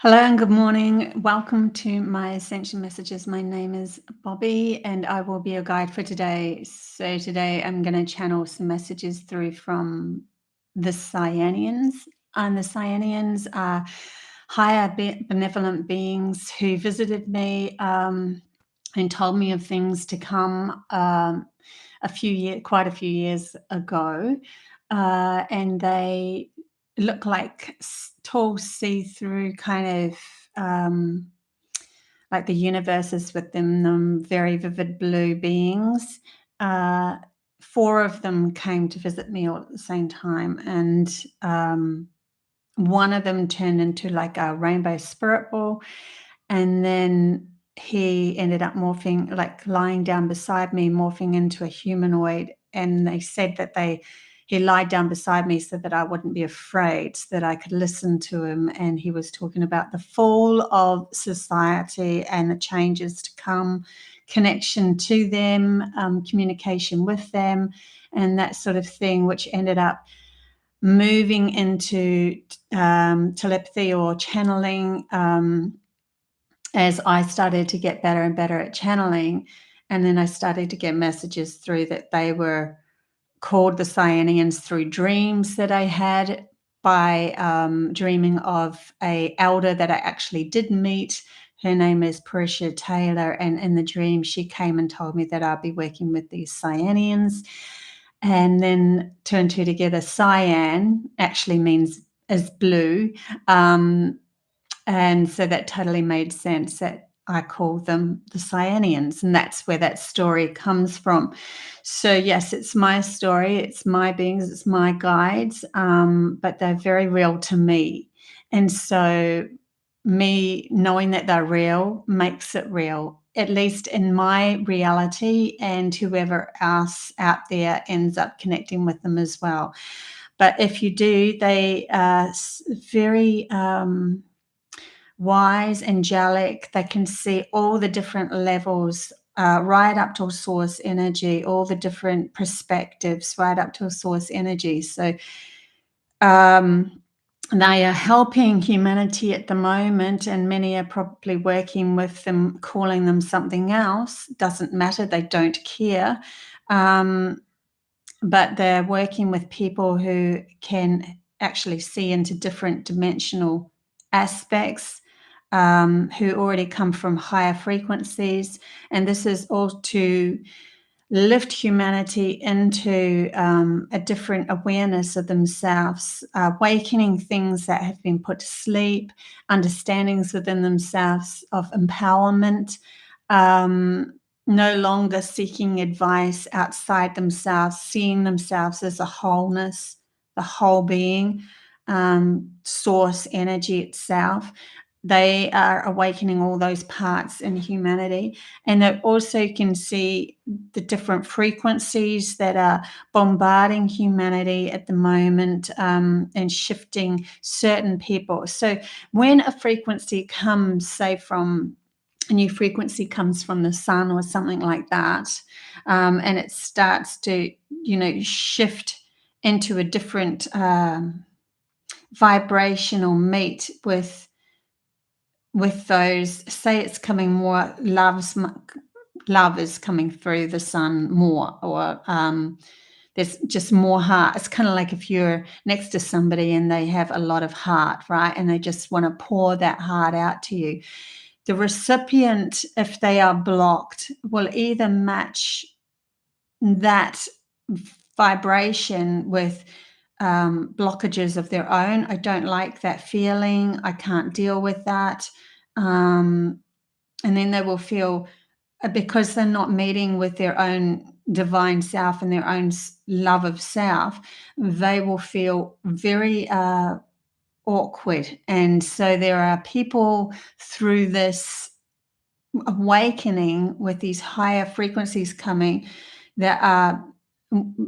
Hello and good morning. Welcome to my Ascension Messages. My name is Bobby and I will be your guide for today. So today I'm going to channel some messages through from the CYANIANS. And the CYANIANS are higher benevolent beings who visited me and told me of things to come quite a few years ago. And they look like tall see-through kind of like the universe is within them, very vivid blue beings. Four of them came to visit me all at the same time, and one of them turned into like a rainbow spirit ball, and then he ended up morphing, like lying down beside me, morphing into a humanoid. And they said that he lied down beside me so that I wouldn't be afraid, so that I could listen to him. And he was talking about the fall of society and the changes to come, connection to them, communication with them, and that sort of thing, which ended up moving into telepathy or channeling as I started to get better and better at channeling. And then I started to get messages through that they were called the CYANIANS through dreams that I had by dreaming of a elder that I actually did meet. Her name is Patricia Taylor, and in the dream she came and told me that I'd be working with these CYANIANS. And then two and two together, cyan actually is blue. And so that totally made sense that I call them the CYANIANS, and that's where that story comes from. So yes, it's my story, it's my beings, it's my guides, but they're very real to me. And so me knowing that they're real makes it real, at least in my reality, and whoever else out there ends up connecting with them as well. But if you do, they are very wise, angelic. They can see all the different levels, right up to source energy, all the different perspectives, right up to source energy. So they are helping humanity at the moment, and many are probably working with them, calling them something else. Doesn't matter. They don't care. But they're working with people who can actually see into different dimensional aspects, who already come from higher frequencies. And this is all to lift humanity into a different awareness of themselves, awakening things that have been put to sleep, understandings within themselves of empowerment, no longer seeking advice outside themselves, seeing themselves as a wholeness, the whole being, source energy itself. They are awakening all those parts in humanity. And they also can see the different frequencies that are bombarding humanity at the moment, and shifting certain people. So when a frequency comes, say from a new frequency comes from the sun or something like that, and it starts to, shift into a different vibrational meet with those, say it's coming more, love is coming through the sun more, or there's just more heart. It's kind of like if you're next to somebody and they have a lot of heart, right? And they just want to pour that heart out to you. The recipient, if they are blocked, will either match that vibration with blockages of their own. I don't like that feeling. I can't deal with that. And then they will feel, because they're not meeting with their own divine self and their own love of self, they will feel very awkward. And so there are people through this awakening with these higher frequencies coming that are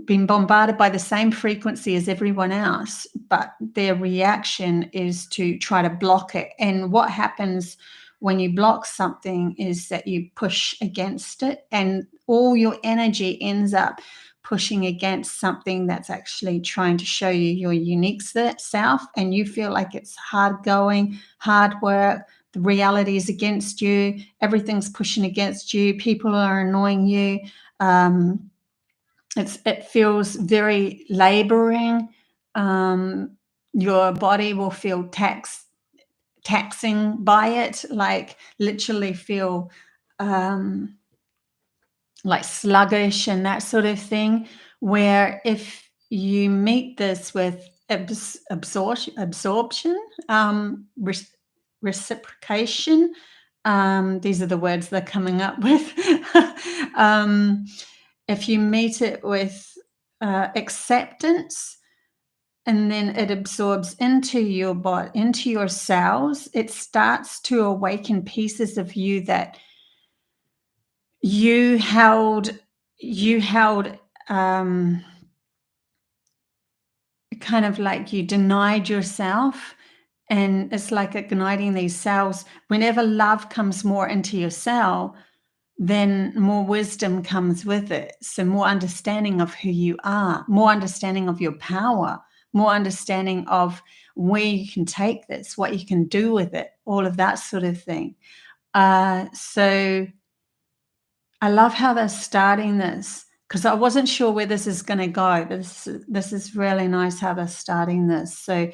being bombarded by the same frequency as everyone else, but their reaction is to try to block it. And what happens when you block something is that you push against it, and all your energy ends up pushing against something that's actually trying to show you your unique self, and you feel like it's hard going, hard work, the reality is against you, everything's pushing against you, people are annoying you, it feels very laboring, your body will feel taxing by it, like literally feel like sluggish and that sort of thing, where if you meet this with absorption, reciprocation, these are the words they're coming up with. If you meet it with acceptance, and then it absorbs into your body, into your cells, it starts to awaken pieces of you that you held kind of like you denied yourself. And it's like igniting these cells. Whenever love comes more into your cell, then more wisdom comes with it. So more understanding of who you are, more understanding of your power, more understanding of where you can take this, what you can do with it, all of that sort of thing. So I love how they're starting this, because I wasn't sure where this is going to go. This is really nice how they're starting this. So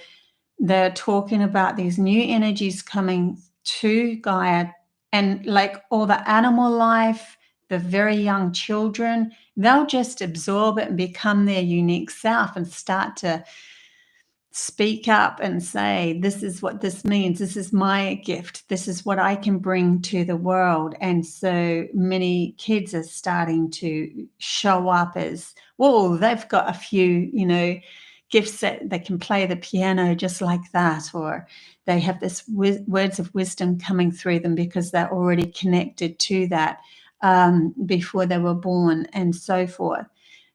they're talking about these new energies coming to Gaia, and like all the animal life, the very young children, they'll just absorb it and become their unique self and start to speak up and say, this is what this means. This is my gift. This is what I can bring to the world. And so many kids are starting to show up as, well, they've got a few, gifts that they can play the piano just like that, or they have this words of wisdom coming through them because they're already connected to that before they were born, and so forth.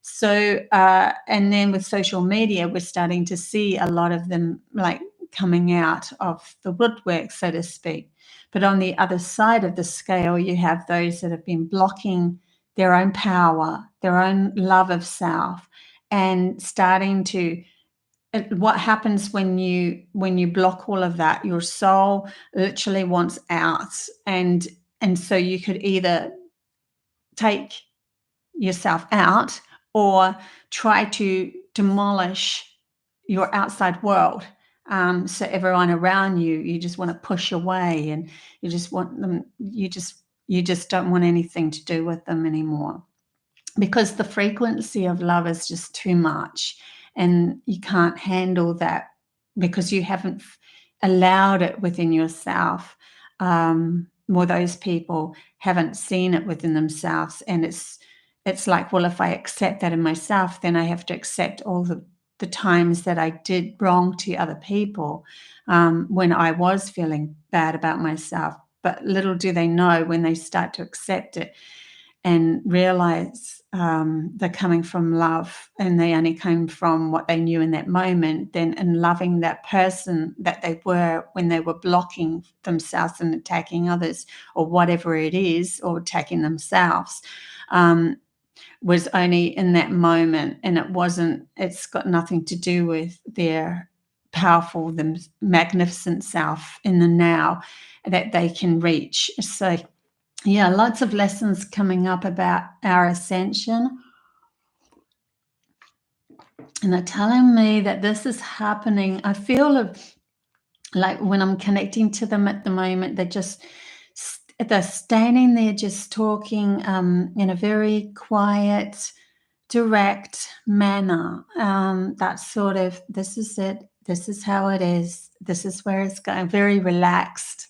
So, and then with social media, we're starting to see a lot of them like coming out of the woodwork, so to speak. But on the other side of the scale, you have those that have been blocking their own power, their own love of self, and starting to, what happens when you block all of that, your soul literally wants out. And so you could either take yourself out or try to demolish your outside world. So everyone around you just want to push away, and you just want them, you just don't want anything to do with them anymore, because the frequency of love is just too much, and you can't handle that because you haven't allowed it within yourself. Or those people haven't seen it within themselves, and it's like, well, if I accept that in myself, then I have to accept all the times that I did wrong to other people, when I was feeling bad about myself. But little do they know, when they start to accept it and realize they're coming from love, and they only came from what they knew in that moment, then in loving that person that they were when they were blocking themselves and attacking others, or whatever it is, or attacking themselves, was only in that moment, and it's got nothing to do with their powerful, magnificent self in the now that they can reach. So yeah, lots of lessons coming up about our ascension. And they're telling me that this is happening. I feel like when I'm connecting to them at the moment, they're standing there just talking in a very quiet, direct manner. That sort of, this is it, this is how it is, this is where it's going, very relaxed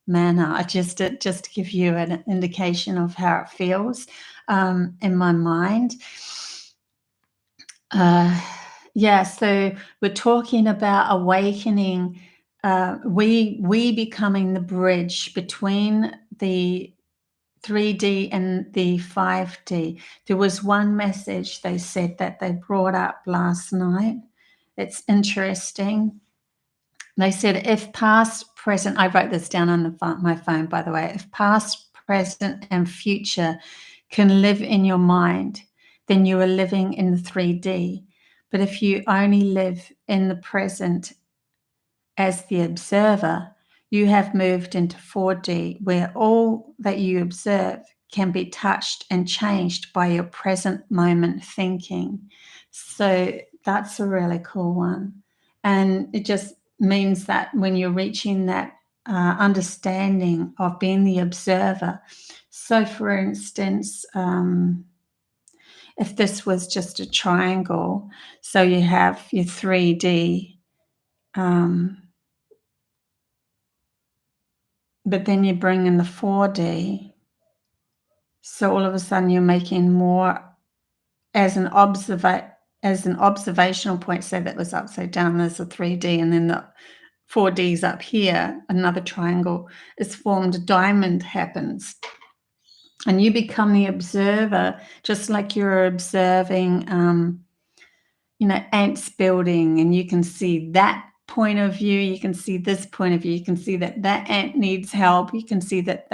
manner. Just to give you an indication of how it feels in my mind. Yeah, so we're talking about awakening, we becoming the bridge between the 3D and the 5D. There was one message they said that they brought up last night. It's interesting. They said, if past, present, I wrote this down on my phone, by the way, if past, present, and future can live in your mind, then you are living in the 3D. But if you only live in the present as the observer, you have moved into 4D, where all that you observe can be touched and changed by your present moment thinking. So that's a really cool one. And it just means that when you're reaching that understanding of being the observer. So for instance, if this was just a triangle, so you have your 3D, but then you bring in the 4D. So all of a sudden you're making more as an observational point. Say that was upside down, there's a 3D, and then the 4D's up here, another triangle is formed, a diamond happens. And you become the observer, just like you're observing, ants building, and you can see that point of view, you can see this point of view, you can see that that ant needs help, you can see that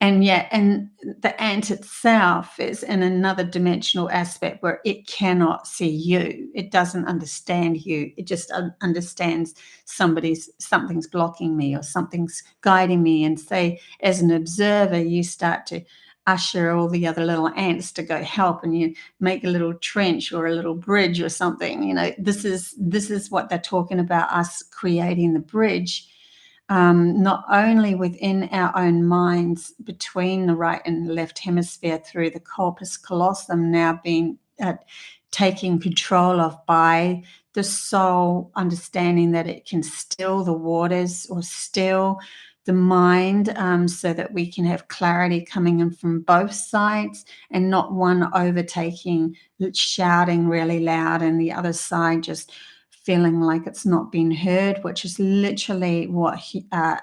and the ant itself is in another dimensional aspect where it cannot see you. It doesn't understand you. It just understands something's blocking me or something's guiding me. And say, as an observer, you start to usher all the other little ants to go help, and you make a little trench or a little bridge or something. This is what they're talking about, us creating the bridge. Not only within our own minds, between the right and left hemisphere, through the corpus callosum now being taken control of by the soul, understanding that it can still the waters or still the mind, so that we can have clarity coming in from both sides, and not one overtaking, shouting really loud, and the other side just feeling like it's not been heard, which is literally what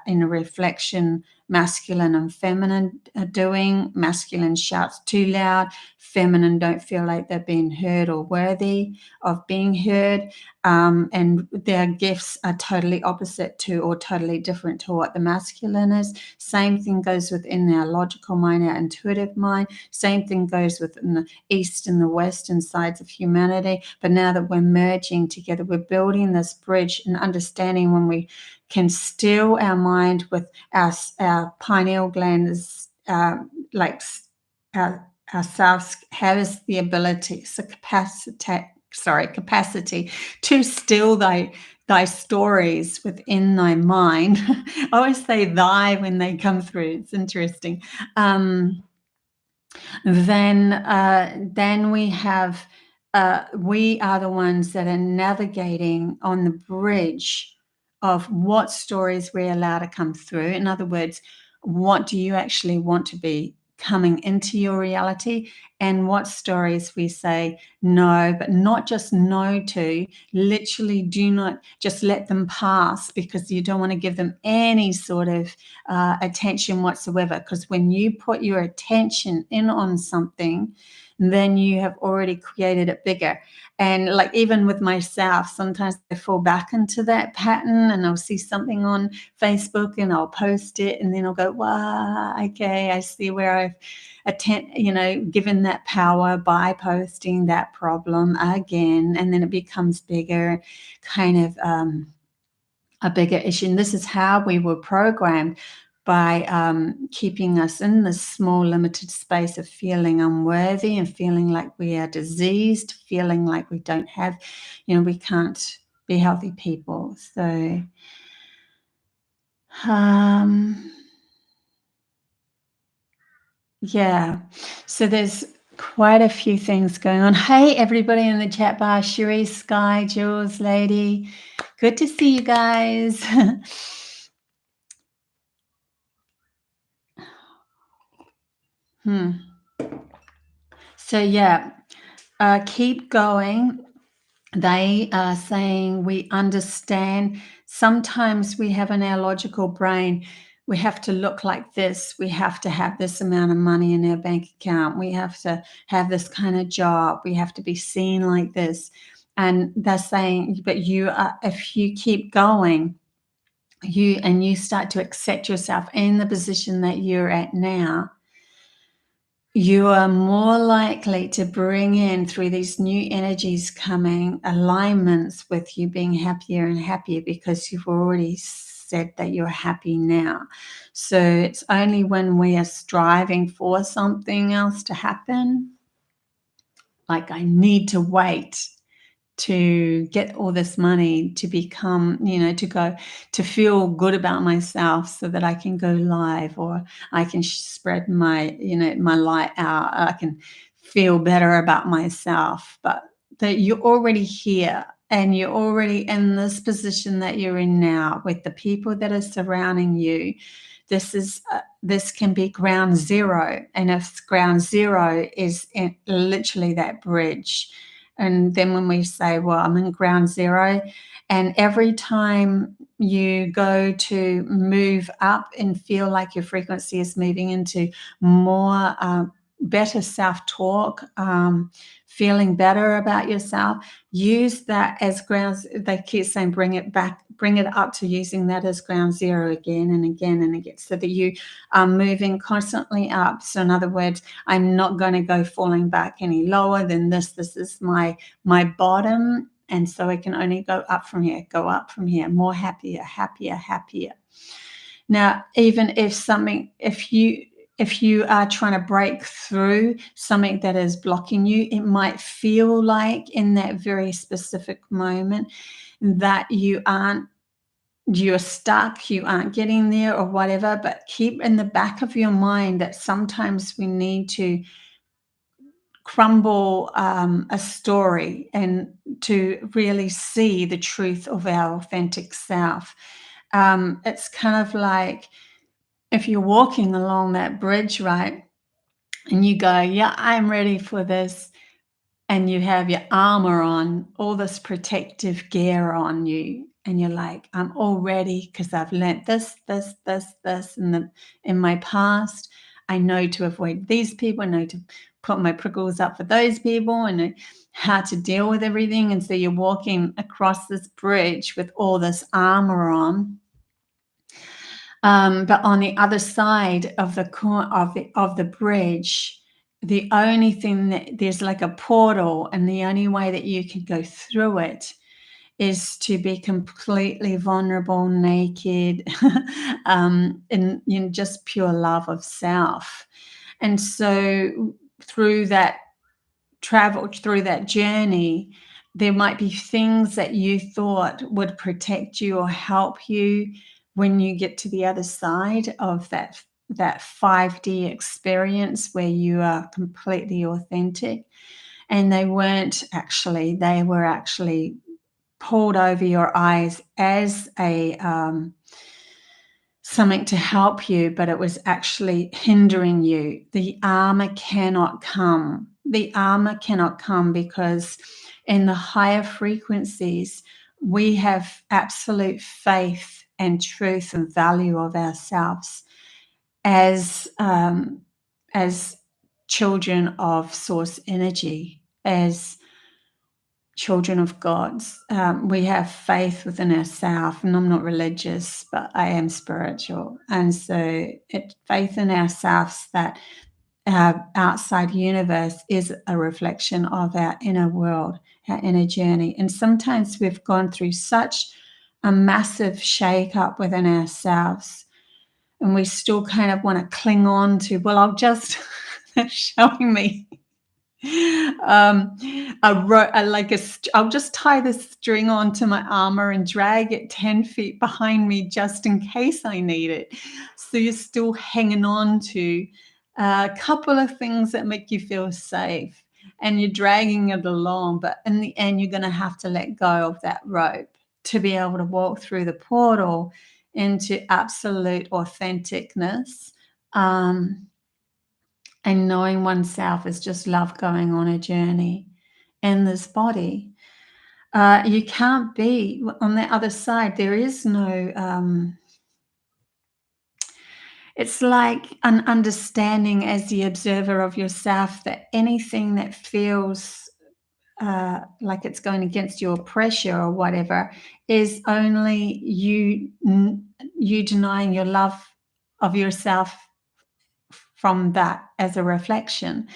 in a reflection, masculine and feminine are doing. Masculine shouts too loud, feminine don't feel like they're being heard or worthy of being heard, and their gifts are totally opposite to, or totally different to, what the masculine is. Same thing goes within our logical mind, our intuitive mind. Same thing goes within the east and the western sides of humanity. But now that we're merging together, we're building this bridge and understanding when we can still our mind with our pineal gland is like ourselves has the ability, so capacity to still thy stories within thy mind. I always say thy when they come through. It's interesting. Then we have, we are the ones that are navigating on the bridge of what stories we allow to come through. In other words, what do you actually want to be coming into your reality, and what stories we say no, but not just no to, literally do not just let them pass, because you don't want to give them any sort of attention whatsoever. Because when you put your attention in on something, then you have already created it bigger. And like, even with myself, sometimes I fall back into that pattern, and I'll see something on Facebook and I'll post it, and then I'll go, wow, okay, I see where I've given that power by posting that problem again. And then it becomes bigger, kind of a bigger issue. And this is how we were programmed, by keeping us in this small, limited space of feeling unworthy and feeling like we are diseased, feeling like we don't have, we can't be healthy people. So, yeah. So there's quite a few things going on. Hey, everybody in the chat bar, Cherie, Sky, Jules, Lady. Good to see you guys. So yeah, keep going. They are saying we understand. Sometimes we have in our logical brain, we have to look like this. We have to have this amount of money in our bank account. We have to have this kind of job. We have to be seen like this. And they're saying, but if you keep going, you start to accept yourself in the position that you're at now, you are more likely to bring in, through these new energies coming, alignments with you being happier and happier, because you've already said that you're happy now. So it's only when we are striving for something else to happen, like I need to wait to get all this money to become, to go, to feel good about myself so that I can go live, or I can spread my, my light out. I can feel better about myself. But that you're already here, and you're already in this position that you're in now with the people that are surrounding you. This can be ground zero. And if ground zero is literally that bridge. And then when we say, well, I'm in ground zero, and every time you go to move up and feel like your frequency is moving into more better self-talk, feeling better about yourself, use that as grounds. They keep saying, bring it back, bring it up to using that as ground zero again and again and again, so that you are moving constantly up. So in other words, I'm not going to go falling back any lower than this. This is my bottom. And so I can only go up from here, more happier, happier, happier. Now, even if you are trying to break through something that is blocking you, it might feel like in that very specific moment that you're stuck, you aren't getting there or whatever, but keep in the back of your mind that sometimes we need to crumble a story and to really see the truth of our authentic self. It's kind of like if you're walking along that bridge, right, and you go, yeah, I'm ready for this, and you have your armor on, all this protective gear on you, and you're like, I'm all ready because I've learnt this in my past. I know to avoid these people. I know to put my prickles up for those people, and know how to deal with everything. And so you're walking across this bridge with all this armor on. But on the other side of the bridge, the only thing that there's like a portal, and the only way that you can go through it is to be completely vulnerable, naked, in just pure love of self. And so through that journey, there might be things that you thought would protect you or help you when you get to the other side of that 5D experience where you are completely authentic. And they weren't actually, they were actually pulled over your eyes as a something to help you, but it was actually hindering you. The armor cannot come. The armor cannot come because in the higher frequencies, we have absolute faith and truth and value of ourselves as children of source energy, as children of gods. We have faith within ourselves, and I'm not religious, but I am spiritual. And so it's faith in ourselves that our outside universe is a reflection of our inner world, our inner journey. And sometimes we've gone through such a massive shake-up within ourselves, and we still kind of want to cling on to, well, I'll just, they're showing me I'll just tie this string onto my armor and drag it 10 feet behind me just in case I need it. So you're still hanging on to a couple of things that make you feel safe, and you're dragging it along, but in the end, you're going to have to let go of that rope to be able to walk through the portal into absolute authenticness. And knowing oneself is just love going on a journey in this body. You can't be on the other side. There is no, it's like an understanding as the observer of yourself that anything that feels like it's going against your pressure or whatever is only you denying your love of yourself from that as a reflection.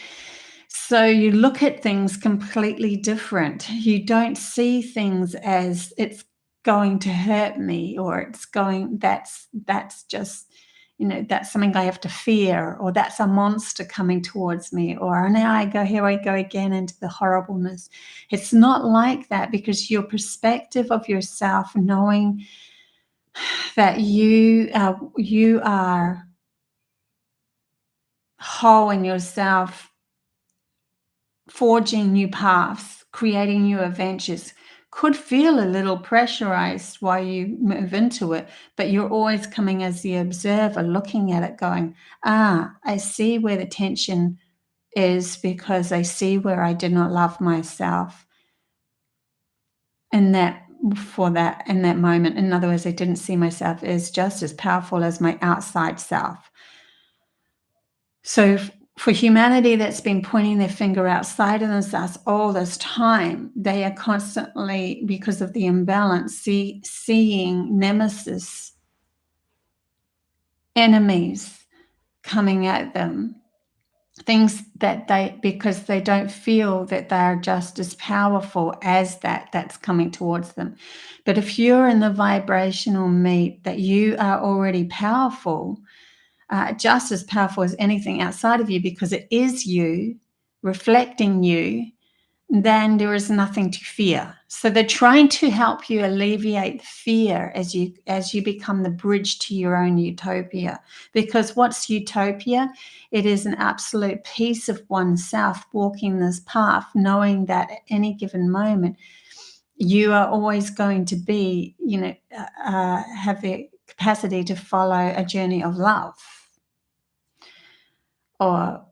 So you look at things completely different. You don't see things as it's going to hurt me, or it's going, that's just, you know, that's something I have to fear, or that's a monster coming towards me, or here I go again into the horribleness. It's not like that, because your perspective of yourself, knowing that you are whole in yourself, forging new paths, creating new adventures, could feel a little pressurized while you move into it, but you're always coming as the observer, looking at it, going, I see where the tension is, because I see where I did not love myself in that moment. In other words, I didn't see myself as just as powerful as my outside self. So for humanity that's been pointing their finger outside of themselves all this time, they are constantly, because of the imbalance, seeing nemesis, enemies coming at them, things that because they don't feel that they are just as powerful as that's coming towards them. But if you're in the vibrational meet that you are already powerful, just as powerful as anything outside of you, because it is you reflecting you, then there is nothing to fear. So they're trying to help you alleviate fear as you become the bridge to your own utopia. Because what's utopia? It is an absolute peace of oneself, walking this path, knowing that at any given moment you are always going to be, have the capacity to follow a journey of love, or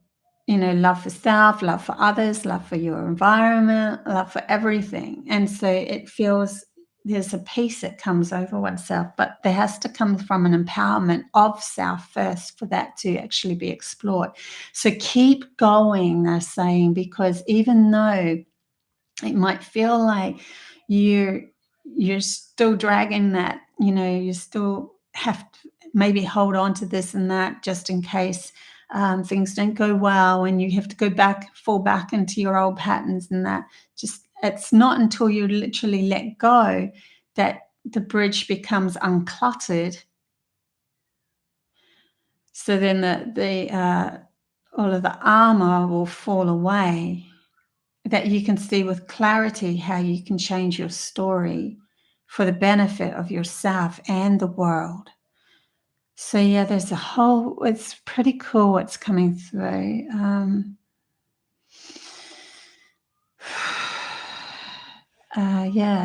love for self, love for others, love for your environment, love for everything. And so it feels there's a peace that comes over oneself, but there has to come from an empowerment of self first for that to actually be explored. So keep going, they're saying, because even though it might feel like you're still dragging that, you still have to maybe hold on to this and that just in case things don't go well, and you have to fall back into your old patterns, and that just, it's not until you literally let go that the bridge becomes uncluttered. So then the all of the armor will fall away, that you can see with clarity how you can change your story for the benefit of yourself and the world. So yeah, it's pretty cool what's coming through.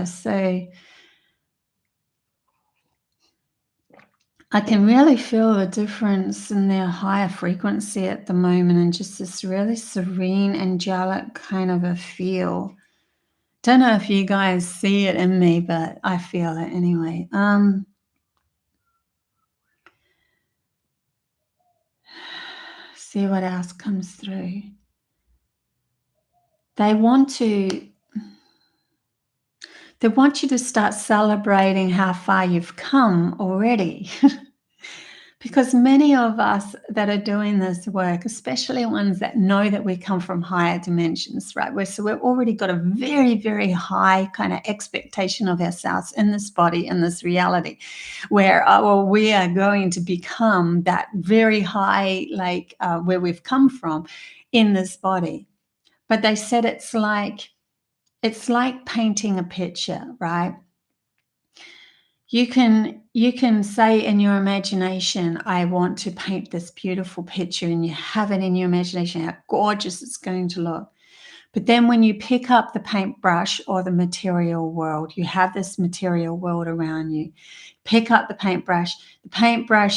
So I can really feel the difference in their higher frequency at the moment, and just this really serene, angelic kind of a feel. Don't know if you guys see it in me, but I feel it anyway. See what else comes through. They want you to start celebrating how far you've come already. Because many of us that are doing this work, especially ones that know that we come from higher dimensions, right? So we've already got a very, very high kind of expectation of ourselves in this body, in this reality, where we are going to become that very high, where we've come from in this body. But they said it's like painting a picture, right? You can say in your imagination, I want to paint this beautiful picture, and you have it in your imagination, how gorgeous it's going to look. But then when you pick up the paintbrush or the material world, you have this material world around you. Pick up the paintbrush,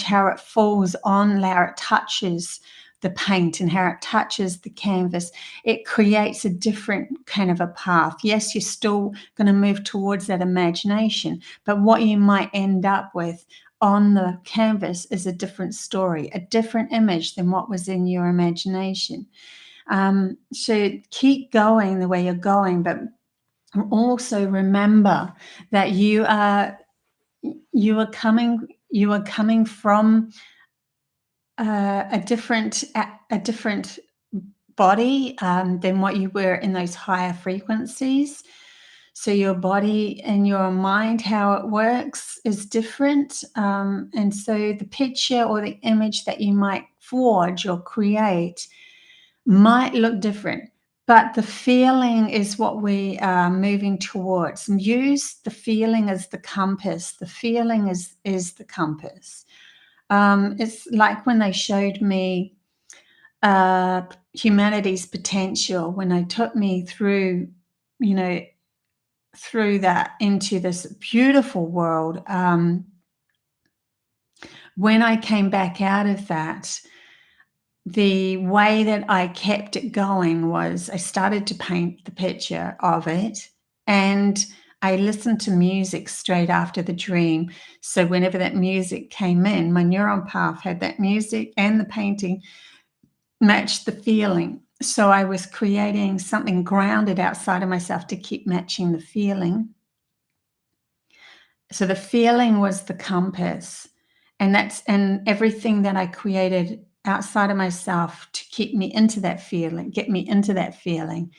how it falls on, how it touches the paint and how it touches the canvas, it creates a different kind of a path. Yes, you're still going to move towards that imagination, but what you might end up with on the canvas is a different story, a different image than what was in your imagination. So keep going the way you're going, but also remember that you are coming from a different body than what you were in those higher frequencies. So your body and your mind, how it works, is different. And so the picture or the image that you might forge or create might look different. But the feeling is what we are moving towards. Use the feeling as the compass. The feeling is the compass. It's like when they showed me humanity's potential, when they took me through, through that into this beautiful world. When I came back out of that, the way that I kept it going was I started to paint the picture of it, and I listened to music straight after the dream. So whenever that music came in, my neuron path had that music and the painting matched the feeling. So I was creating something grounded outside of myself to keep matching the feeling. So the feeling was the compass, and everything that I created outside of myself to keep me into that feeling, get me into that feeling,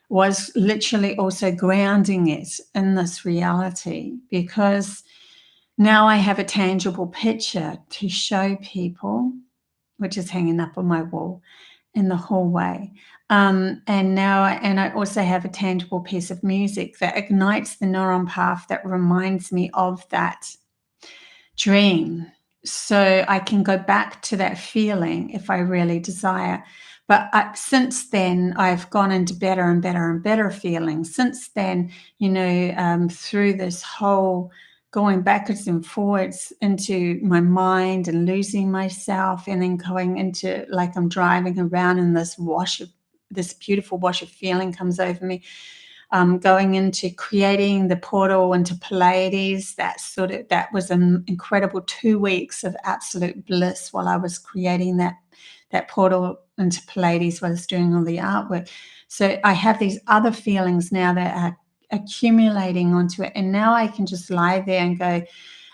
was literally also grounding it in this reality, because now I have a tangible picture to show people, which is hanging up on my wall in the hallway. And I also have a tangible piece of music that ignites the neuron path that reminds me of that dream. So I can go back to that feeling if I really desire. But since then, I've gone into better and better and better feelings. Since then, through this whole going backwards and forwards into my mind and losing myself, and then going into, like, I'm driving around and this beautiful wash of feeling comes over me. Going into creating the portal into Pleiades, that was an incredible 2 weeks of absolute bliss while I was creating that portal into Pleiades, while I was doing all the artwork. So I have these other feelings now that are accumulating onto it, and now I can just lie there and go,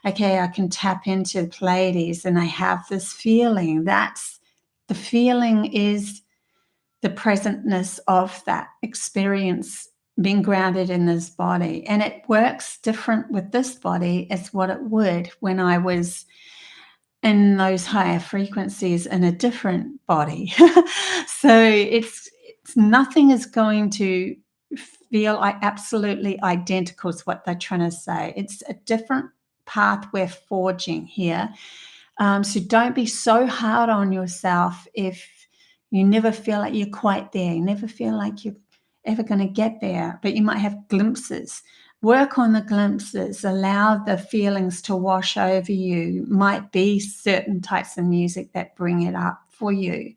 okay, I can tap into Pleiades, and I have this feeling. That's the feeling, is the presentness of that experience being grounded in this body. And it works different with this body as what it would when I was in those higher frequencies in a different body. So it's nothing is going to feel like absolutely identical is what they're trying to say. It's a different path we're forging here. So don't be so hard on yourself if you never feel like you're quite there. You never feel like you're ever going to get there, but you might have glimpses. Work on the glimpses. Allow the feelings to wash over you. Might be certain types of music that bring it up for you.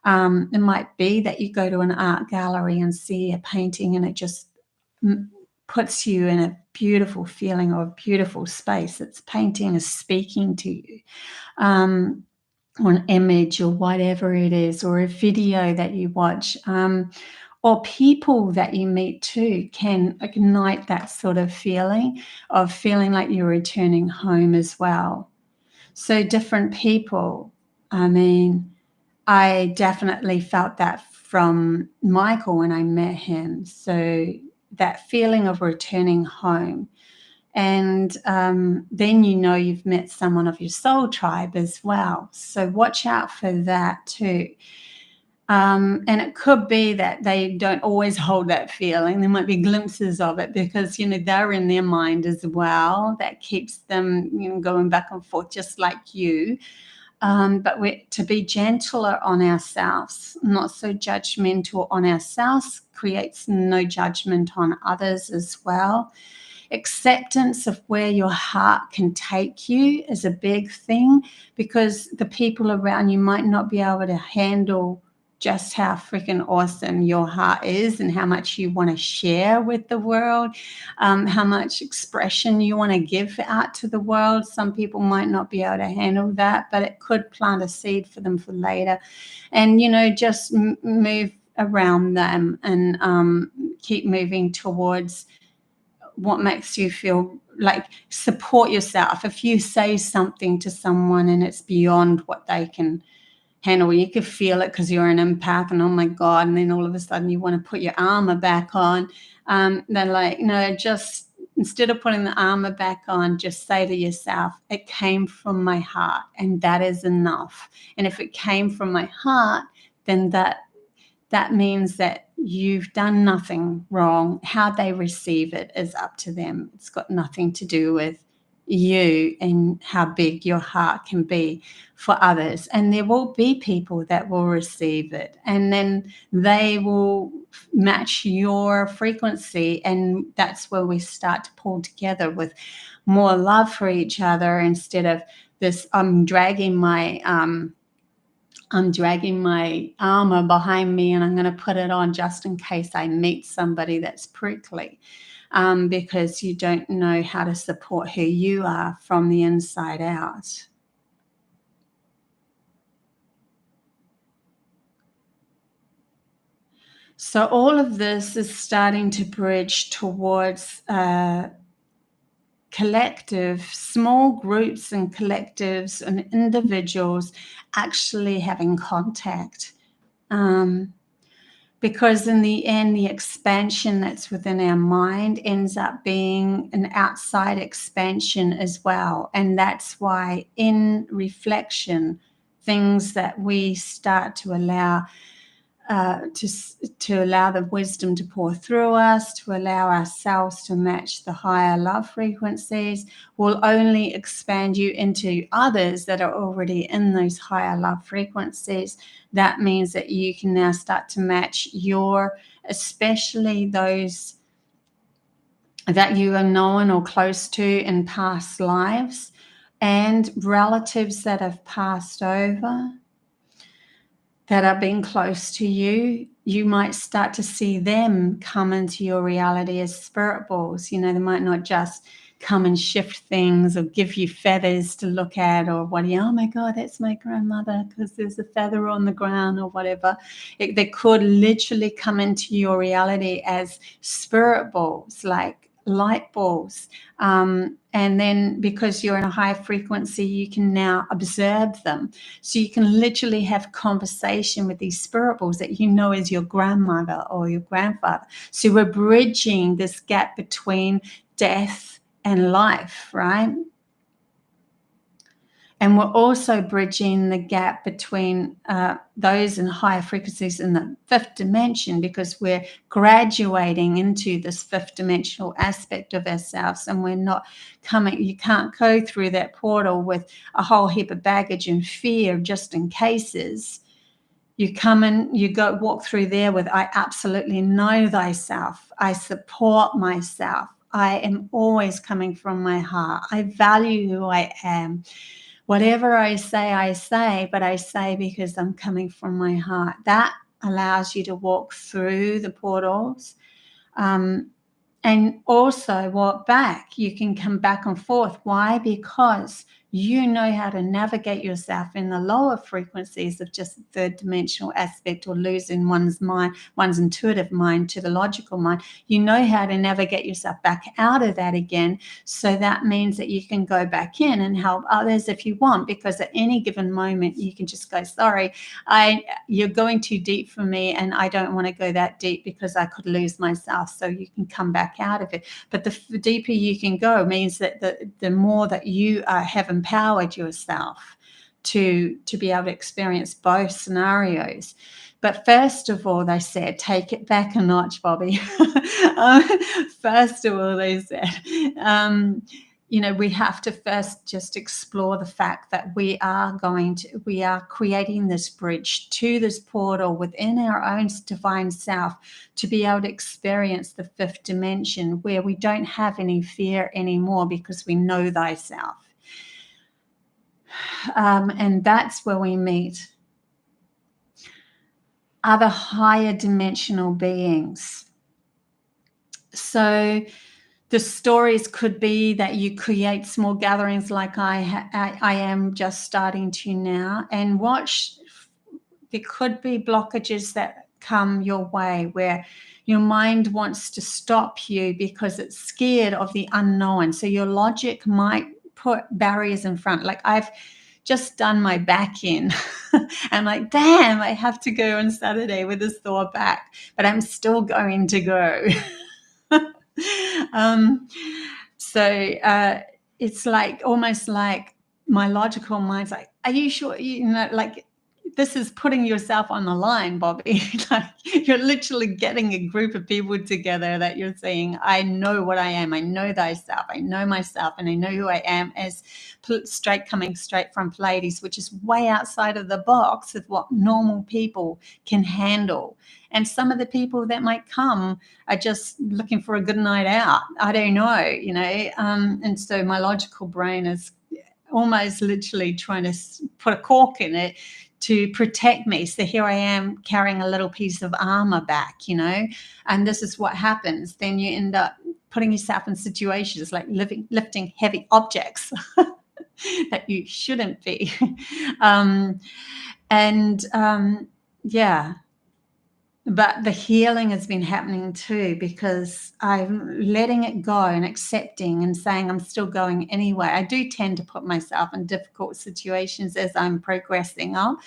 It might be that you go to an art gallery and see a painting, and it just puts you in a beautiful feeling or a beautiful space. It's painting is speaking to you. Or an image or whatever it is, or a video that you watch, or people that you meet too can ignite that sort of feeling like you're returning home as well. So different people. I mean, I definitely felt that from Michael when I met him. So that feeling of returning home. And then you've met someone of your soul tribe as well. So watch out for that too. And it could be that they don't always hold that feeling. There might be glimpses of it because, they're in their mind as well. That keeps them, going back and forth just like you. But we're to be gentler on ourselves, not so judgmental on ourselves, creates no judgment on others as well. Acceptance of where your heart can take you is a big thing, because the people around you might not be able to handle just how freaking awesome your heart is and how much you want to share with the world, how much expression you want to give out to the world. Some people might not be able to handle that, but it could plant a seed for them for later. And, just move around them and keep moving towards what makes you feel like. Support yourself. If you say something to someone and it's beyond what they can handle. You could feel it because you're an empath, and oh my God, and then all of a sudden you want to put your armor back on. They're like, no, just instead of putting the armor back on, just say to yourself, it came from my heart, and that is enough. And if it came from my heart, then that means that you've done nothing wrong. How they receive it is up to them. It's got nothing to do with you and how big your heart can be for others. And there will be people that will receive it, and then they will match your frequency, and that's where we start to pull together with more love for each other, instead of this I'm dragging my armor behind me and I'm going to put it on just in case I meet somebody that's prickly, because you don't know how to support who you are from the inside out. So all of this is starting to bridge towards collective, small groups and collectives and individuals actually having contact. Because in the end, the expansion that's within our mind ends up being an outside expansion as well. And that's why in reflection, things that we start to allow to allow the wisdom to pour through us, to allow ourselves to match the higher love frequencies, will only expand you into others that are already in those higher love frequencies. That means that you can now start to match especially those that you are known or close to in past lives, and relatives that have passed over that are being close to you. You might start to see them come into your reality as spirit balls. They might not just come and shift things or give you feathers to look at, or oh my God, that's my grandmother because there's a feather on the ground or whatever. They could literally come into your reality as spirit balls, like light balls. And then because you're in a high frequency, you can now observe them. So you can literally have conversation with these spirit balls that you know is your grandmother or your grandfather. So we're bridging this gap between death and life, right? And we're also bridging the gap between those in higher frequencies in the fifth dimension, because we're graduating into this fifth dimensional aspect of ourselves, and we're not you can't go through that portal with a whole heap of baggage and fear just in cases. You come in, you go walk through there with, I absolutely know thyself. I support myself. I am always coming from my heart. I value who I am. Whatever I say, but I say because I'm coming from my heart. That allows you to walk through the portals. And also walk back. You can come back and forth. Why? Because you know how to navigate yourself in the lower frequencies of just the third dimensional aspect, or losing one's mind, one's intuitive mind to the logical mind. You know how to navigate yourself back out of that again. So that means that you can go back in and help others if you want, because at any given moment you can just go, sorry, you're going too deep for me, and I don't want to go that deep because I could lose myself. So you can come back out of it. But the deeper you can go means that the more that you have empowered yourself to be able to experience both scenarios. But first of all, they said, take it back a notch, Bobby. First of all, they said, we have to first just explore the fact that we are creating this bridge to this portal within our own divine self, to be able to experience the fifth dimension, where we don't have any fear anymore because we know thyself. And that's where we meet other higher dimensional beings. So the stories could be that you create small gatherings like I am just starting to now, and watch. There could be blockages that come your way where your mind wants to stop you because it's scared of the unknown. So your logic might put barriers in front. Like I've just done my back in. I'm like, damn, I have to go on Saturday with a sore back, but I'm still going to go. So it's like almost like my logical mind's like, are you sure? You know, like, this is putting yourself on the line, Bobby. Like, you're literally getting a group of people together that you're saying, I know what I am. I know thyself. I know myself, and I know who I am as coming straight from Pleiades, which is way outside of the box of what normal people can handle. And some of the people that might come are just looking for a good night out. I don't know, you know. And so my logical brain is almost literally trying to put a cork in it to protect me. So here I am carrying a little piece of armor back, you know, and this is what happens. Then you end up putting yourself in situations like lifting heavy objects that you shouldn't be. Yeah. But the healing has been happening too, because I'm letting it go and accepting and saying I'm still going anyway. I do tend to put myself in difficult situations as I'm progressing up,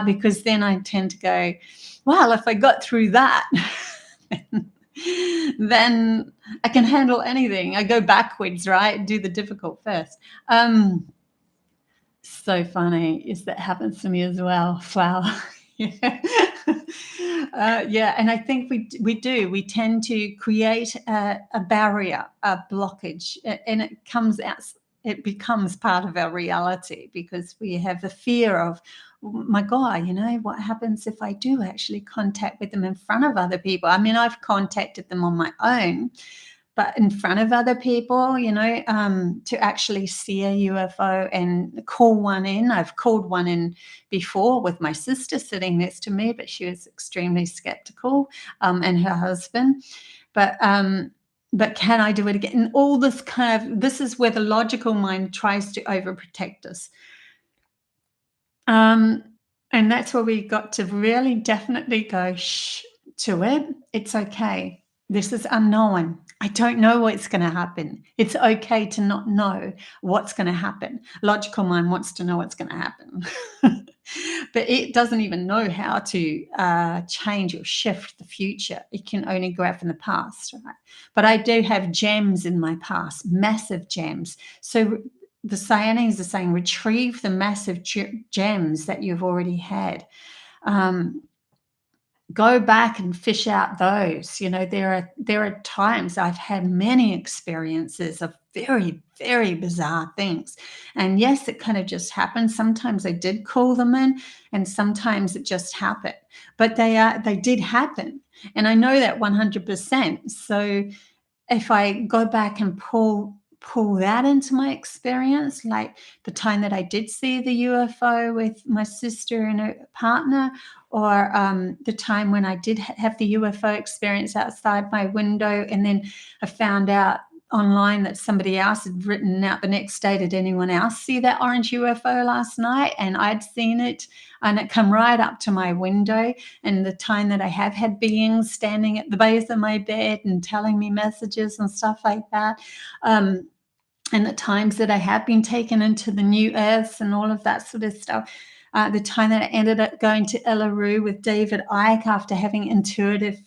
because then I tend to go, well, if I got through that, then I can handle anything. I go backwards, right? Do the difficult first. So funny. Is that happens to me as well? Wow. Yeah. Yeah, and I think we do. We tend to create a barrier, a blockage, and it comes out. It becomes part of our reality because we have the fear of, oh my God, you know, what happens if I do actually contact with them in front of other people? I mean, I've contacted them on my own, but in front of other people, you know, to actually see a UFO and call one in. I've called one in before with my sister sitting next to me, but she was extremely skeptical, and her husband. But can I do it again? And all this this is where the logical mind tries to overprotect us. And that's where we got to really definitely go, shh, to it. It's okay. This is unknown. I don't know what's going to happen. It's okay to not know what's going to happen. Logical mind wants to know what's going to happen. But it doesn't even know how to change or shift the future. It can only grab from the past, right? But I do have gems in my past, massive gems. So the CYANIANS are saying, retrieve the massive gems that you've already had. Go back and fish out those. You know, there are times I've had many experiences of very, very bizarre things. And yes, it kind of just happened. Sometimes I did call them in, and sometimes it just happened. But they did happen. And I know that 100%. So if I go back and pull that into my experience, like the time that I did see the UFO with my sister and her partner, or the time when I did have the UFO experience outside my window, and then I found out online that somebody else had written out the next day, did anyone else see that orange UFO last night? And I'd seen it, and it come right up to my window. And the time that I have had beings standing at the base of my bed and telling me messages and stuff like that, and the times that I have been taken into the new earths and all of that sort of stuff. The time that I ended up going to Elleru with David Icke after having intuitive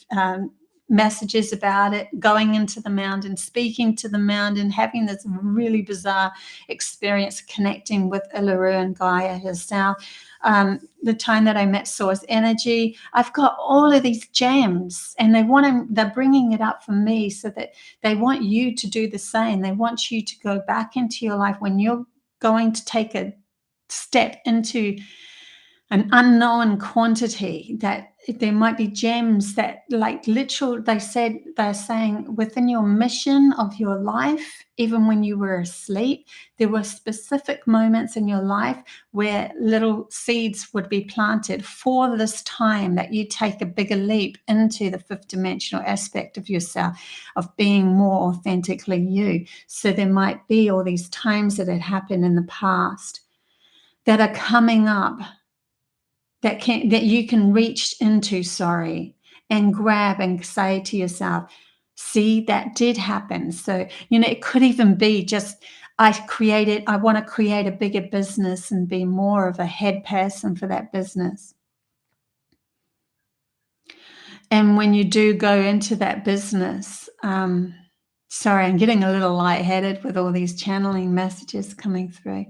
messages about it, going into the mountain, speaking to the mountain, having this really bizarre experience connecting with Elleru and Gaia herself. The time that I met Source Energy, I've got all of these gems, and they're bringing it up for me so that they want you to do the same. They want you to go back into your life when you're going to take a step into an unknown quantity, that there might be gems that, like, literal, they're saying within your mission of your life, even when you were asleep, there were specific moments in your life where little seeds would be planted for this time that you take a bigger leap into the fifth dimensional aspect of yourself, of being more authentically you. So there might be all these times that had happened in the past that are coming up, that you can reach into, and grab and say to yourself, see, that did happen. So, you know, it could even be just I want to create a bigger business and be more of a head person for that business. And when you do go into that business, sorry, I'm getting a little lightheaded with all these channeling messages coming through.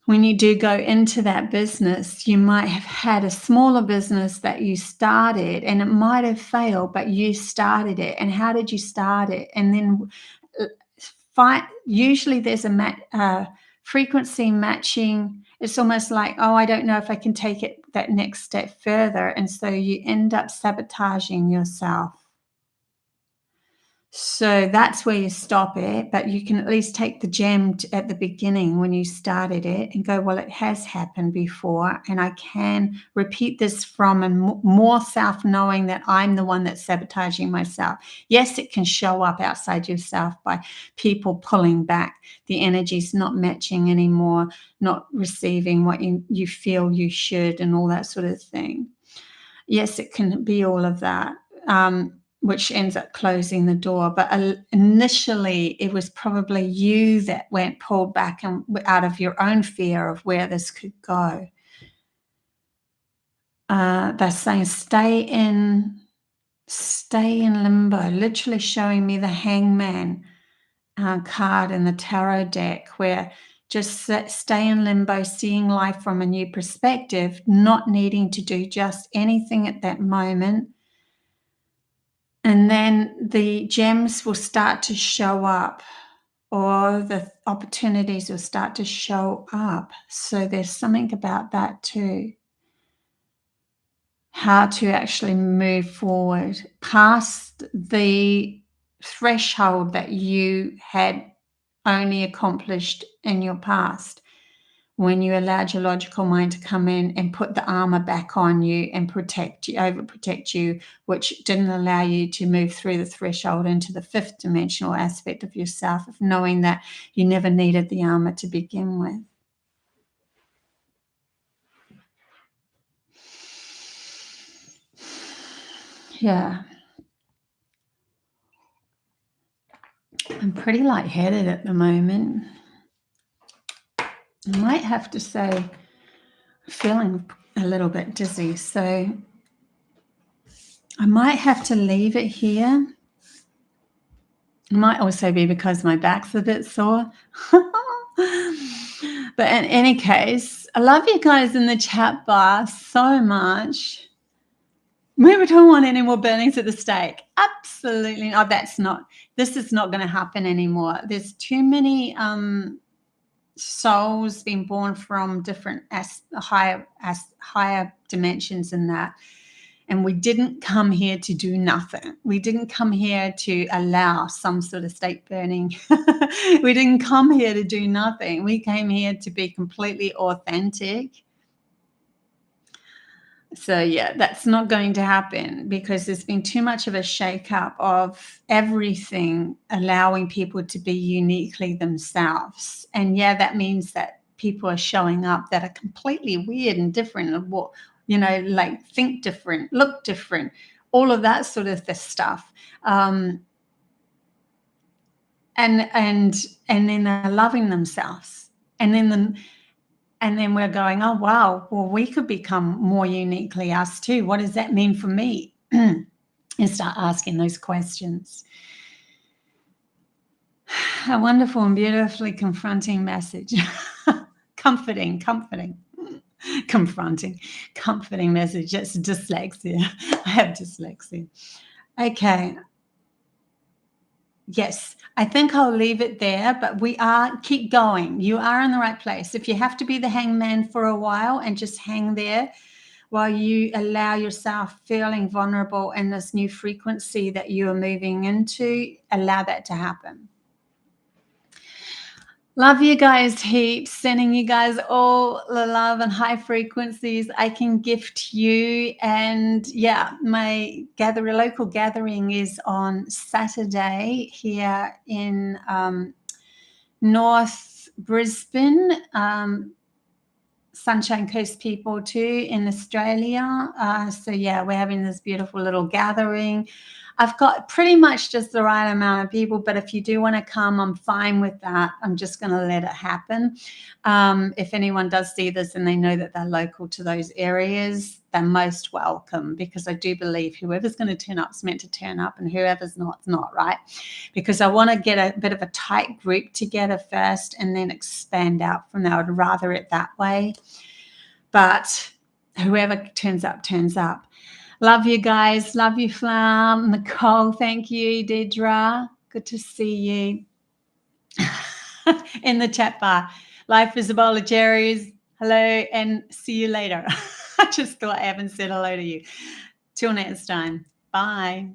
When you do go into that business, you might have had a smaller business that you started and it might have failed, but you started it. And how did you start it? And then usually there's a frequency matching. It's almost like, oh, I don't know if I can take it that next step further. And so you end up sabotaging yourself. So that's where you stop it, but you can at least take the gem at the beginning when you started it and go, well, it has happened before, and I can repeat this from a more self-knowing that I'm the one that's sabotaging myself. Yes, it can show up outside yourself by people pulling back. The energy's not matching anymore, not receiving what you feel you should, and all that sort of thing. Yes, it can be all of that. Which ends up closing the door. But initially, it was probably you that pulled back and out of your own fear of where this could go. They're saying stay in limbo, literally showing me the hangman card in the tarot deck, where just stay in limbo, seeing life from a new perspective, not needing to do just anything at that moment. And then the gems will start to show up, or the opportunities will start to show up. So there's something about that too. How to actually move forward past the threshold that you had only accomplished in your past, when you allowed your logical mind to come in and put the armor back on you and overprotect you, which didn't allow you to move through the threshold into the fifth dimensional aspect of yourself, of knowing that you never needed the armor to begin with. Yeah. I'm pretty lightheaded at the moment. I might have to say feeling a little bit dizzy, so I might have to leave it here. It might also be because my back's a bit sore. But in any case, I love you guys in the chat bar so much. Maybe we don't want any more burnings at the stake. Absolutely not. This is not going to happen anymore. There's too many souls being born from different higher dimensions in that. And we didn't come here to do nothing. We didn't come here to allow some sort of stake burning. We didn't come here to do nothing. We came here to be completely authentic. So yeah, that's not going to happen, because there's been too much of a shake-up of everything, allowing people to be uniquely themselves. And yeah, that means that people are showing up that are completely weird and different, and what, like think different, look different, all of that sort of stuff. And then they're loving themselves. And then we're going, oh, wow, well, we could become more uniquely us too. What does that mean for me? And start asking those questions. A wonderful and beautifully confronting message. Comforting message. That's dyslexia. I have dyslexia. Okay. Yes, I think I'll leave it there, but keep going. You are in the right place. If you have to be the hangman for a while and just hang there while you allow yourself feeling vulnerable in this new frequency that you are moving into, allow that to happen. Love you guys heaps, sending you guys all the love and high frequencies I can gift you. And yeah, my local gathering is on Saturday here in North Brisbane, Sunshine Coast people too, in Australia. So yeah, we're having this beautiful little gathering. I've got pretty much just the right amount of people, but if you do want to come, I'm fine with that. I'm just going to let it happen. If anyone does see this and they know that they're local to those areas, they're most welcome, because I do believe whoever's going to turn up is meant to turn up, and whoever's not, right? Because I want to get a bit of a tight group together first and then expand out from there. I'd rather it that way. But whoever turns up, turns up. Love you guys. Love you, Flam. Nicole, thank you. Deidre, good to see you. In the chat bar. Life is a bowl of cherries. Hello and see you later. I just thought I haven't said hello to you. Till next time. Bye.